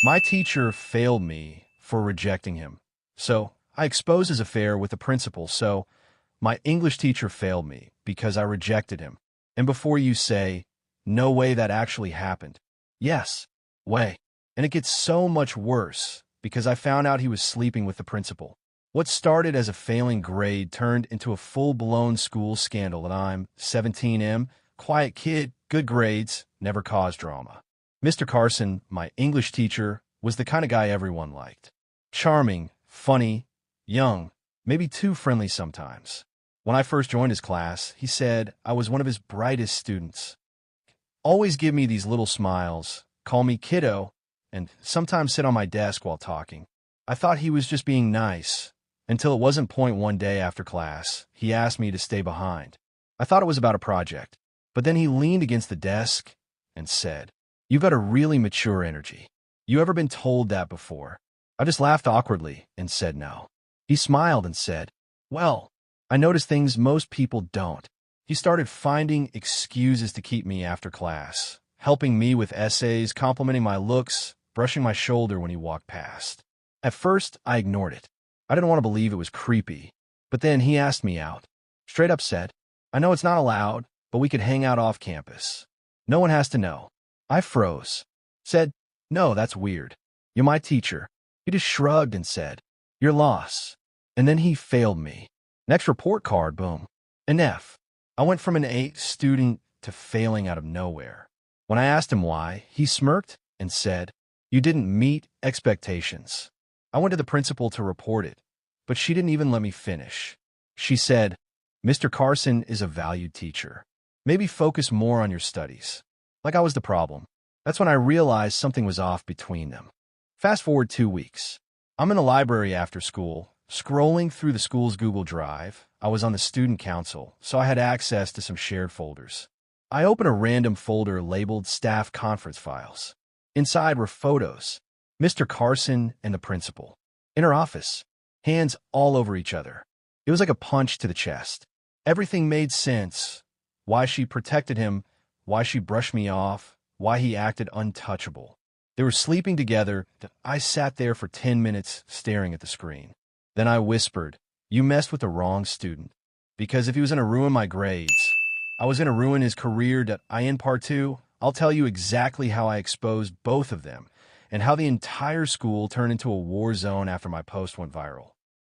My teacher failed me for rejecting him. So I exposed his affair with the principal. So my English teacher failed me because I rejected him. And before you say, no way that actually happened. Yes, way. And it gets so much worse because I found out he was sleeping with the principal. What started as a failing grade turned into a full-blown school scandal, and I'm 17M, quiet kid, good grades, never caused drama. Mr. Carson, my English teacher, was the kind of guy everyone liked. Charming, funny, young, maybe too friendly sometimes. When I first joined his class, he said I was one of his brightest students. Always give me these little smiles, call me kiddo, and sometimes sit on my desk while talking. I thought he was just being nice, until it wasn't point one day after class. He asked me to stay behind. I thought it was about a project, but then he leaned against the desk and said, "You've got a really mature energy. You ever been told that before?" I just laughed awkwardly and said no. He smiled and said, "Well, I noticed things most people don't." He started finding excuses to keep me after class, helping me with essays, complimenting my looks, brushing my shoulder when he walked past. At first, I ignored it. I didn't want to believe it was creepy. But then he asked me out. Straight up said, "I know it's not allowed, but we could hang out off campus. No one has to know." I froze. Said, "No, that's weird. You're my teacher." He just shrugged and said, "Your loss." And then he failed me. Next report card, boom. An F. I went from an A student to failing out of nowhere. When I asked him why, he smirked and said, "You didn't meet expectations." I went to the principal to report it, but she didn't even let me finish. She said, "Mr. Carson is a valued teacher. Maybe focus more on your studies." Like I was the problem. That's when I realized something was off between them. Fast forward 2 weeks. I'm in the library after school, scrolling through the school's Google Drive. I was on the student council, so I had access to some shared folders. I opened a random folder labeled Staff Conference Files. Inside were photos. Mr. Carson and the principal. In her office. Hands all over each other. It was like a punch to the chest. Everything made sense. Why she protected him, why she brushed me off, why he acted untouchable. They were sleeping together. I sat there for 10 minutes staring at the screen. Then I whispered, "You messed with the wrong student." Because if he was going to ruin my grades, I was going to ruin his career. In part 2, I'll tell you exactly how I exposed both of them and how the entire school turned into a war zone after my post went viral.